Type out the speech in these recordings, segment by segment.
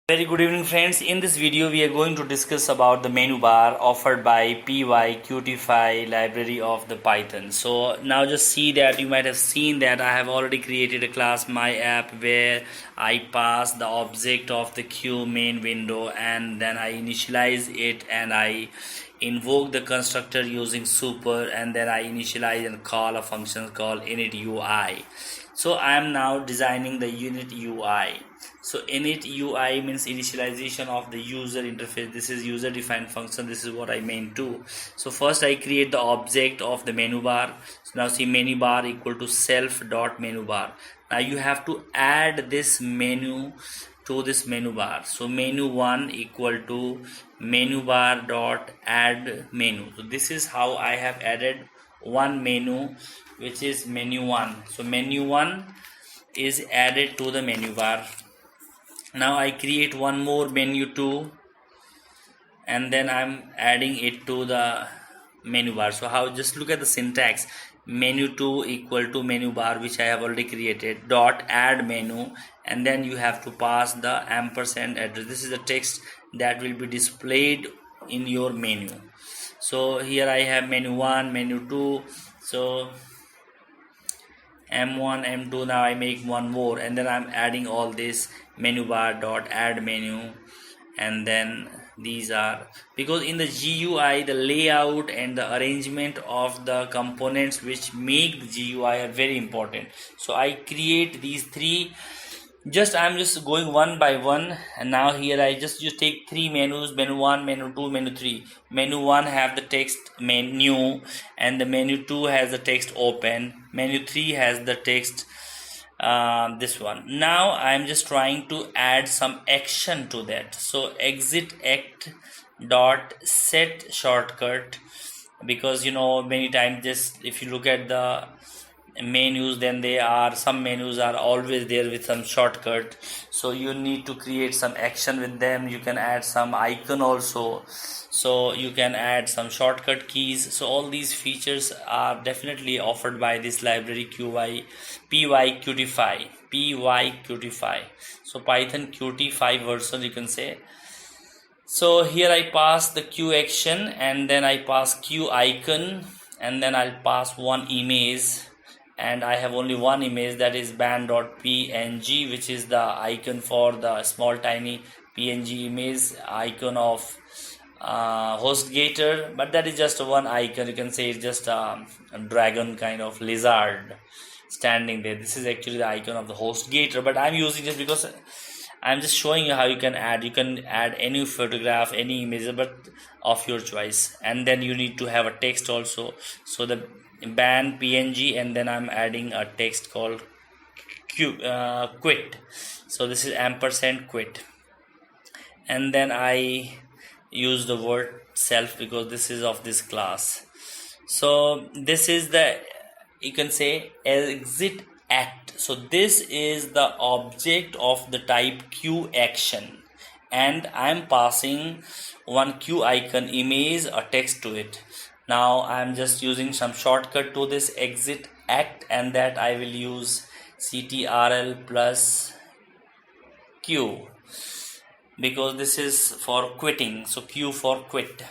Very good evening friends. In this video we are going to discuss about the menu bar offered by PyQtify library of the Python. So now just see that you might have seen that I have already created a class my app where I pass the object of the Q main window and then I initialize it and I invoke the constructor using super and then I initialize and call a function called init UI. So I am now designing the unit UI. So init UI means initialization of the user interface. This is user defined function. This is what I mean too. So first I create the object of the menu bar. So now see menu bar equal to self dot menu bar. Now you have to add this menu to this menu bar. So menu 1 equal to menu bar dot add menu. So this is how I have added one menu, which is menu 1. So menu 1 is added to the menu bar. Now I create one more menu 2 and then I'm adding it to the menu bar. So how, just look at the syntax. Menu 2 equal to menu bar, which I have already created, dot add menu, and then you have to pass the ampersand address. This is the text that will be displayed in your menu. So here I have menu 1, menu 2, so M1, M2. Now I make one more and then I'm adding all this menu bar dot add menu, and then these are, because in the GUI the layout and the arrangement of the components which make the GUI are very important. So I create these three. I'm just going one by one, and now here I just take three menus: menu 1, menu 2, menu 3. Menu 1 have the text menu, and the menu 2 has the text open. Menu 3 has the text this one. Now I'm just trying to add some action to that. So exit act dot set shortcut, because many times, just if you look at the menus, then some menus are always there with some shortcut, so you need to create some action with them. You can add some icon also, so you can add some shortcut keys. So all these features are definitely offered by this library PyQtify. So Python Qt5 version, you can say. So here I pass the Q action and then I pass Q icon, and then I'll pass one image, and I have only one image, that is band.png, which is the icon for the small tiny PNG image icon of HostGator, but that is just one icon. You can say it's just a dragon kind of lizard standing there. This is actually the icon of the HostGator, but I'm using just because I'm just showing you how you can add any photograph, any image, but of your choice. And then you need to have a text also. So the band PNG, and then I'm adding a text called quit. So this is ampersand quit, and then I use the word self because this is of this class. So this is the, you can say, exit act. So this is the object of the type Q action, and I'm passing one Q icon image, a text to it. Now I'm just using some shortcut to this exit act, and that I will use CTRL plus Q, because this is for quitting. So Q for quit.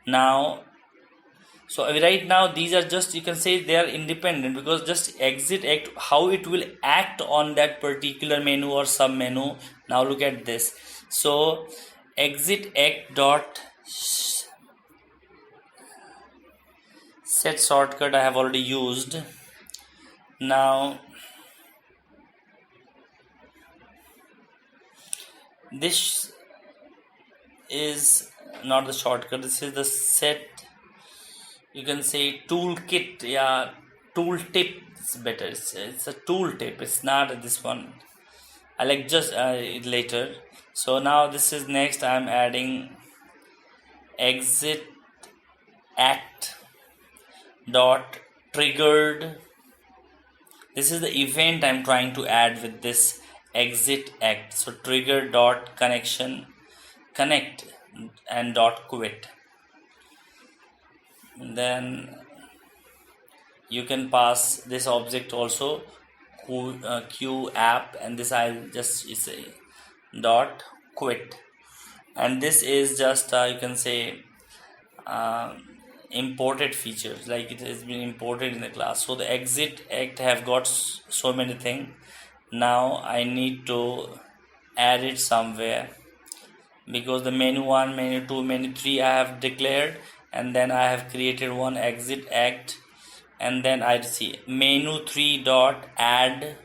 Now, so right now these are just, you can say, they are independent, because just exit act, how it will act on that particular menu or sub menu. Now look at this. So exit act dot set shortcut I have already used. Now this is not the shortcut, this is the set, you can say, toolkit. Yeah, tooltip is better. It's a tooltip, it's not this one. I like just it later. So now this is next, I'm adding exit act dot triggered. This is the event I'm trying to add with this exit act. So trigger dot connect and dot quit. Then you can pass this object also, Q app, and this I'll just say dot quit, and this is just you can say uh, imported features, like it has been imported in the class. So the exit act have got so many things. Now I need to add it somewhere, because the menu 1, menu 2, menu 3 I have declared, and then I have created one exit act, and then I see menu 3 dot add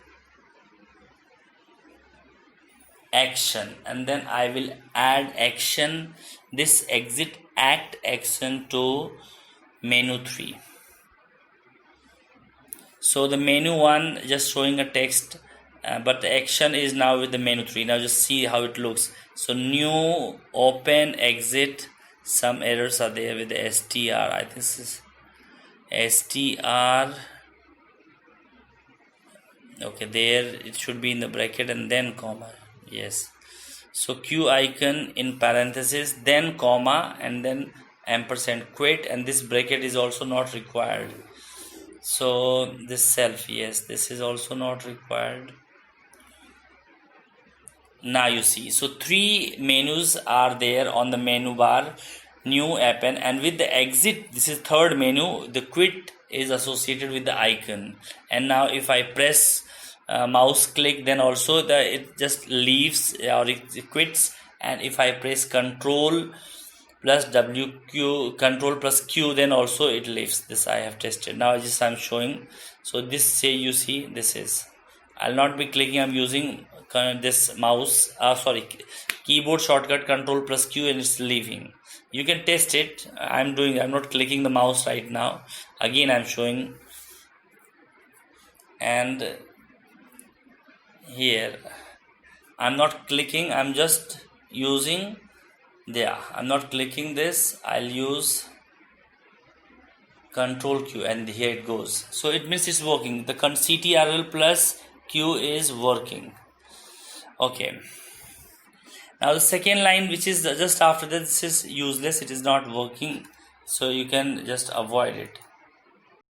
action, and then I will add action, this exit act action to menu 3. So the menu 1 just showing a text, but the action is now with the menu 3. Now just see how it looks. So new open exit, some errors are there with the str. I think this is str. Okay, there it should be in the bracket and then comma. Yes. So q icon in parenthesis, then comma, and then ampersand quit, and this bracket is also not required. So this self, yes, this is also not required. Now you see, so 3 menus are there on the menu bar, new append, and with the exit, this is third menu, the quit is associated with the icon. And now if I press mouse click, then also it just leaves or it quits. And if I press control plus WQ, control plus Q, then also it leaves. This I have tested. Now just I'm showing. So this, say you see, this is, I'll not be clicking, I'm using this mouse, keyboard shortcut control plus Q, and it's leaving. You can test it. I'm not clicking the mouse right now. Again I'm showing, and here I'm not clicking, I'm just using there. I'm not clicking this, I'll use control Q, and here it goes. So it means it's working. The CTRL plus Q is working. Okay. Now the second line, which is just after this is useless, it is not working, so you can just avoid it.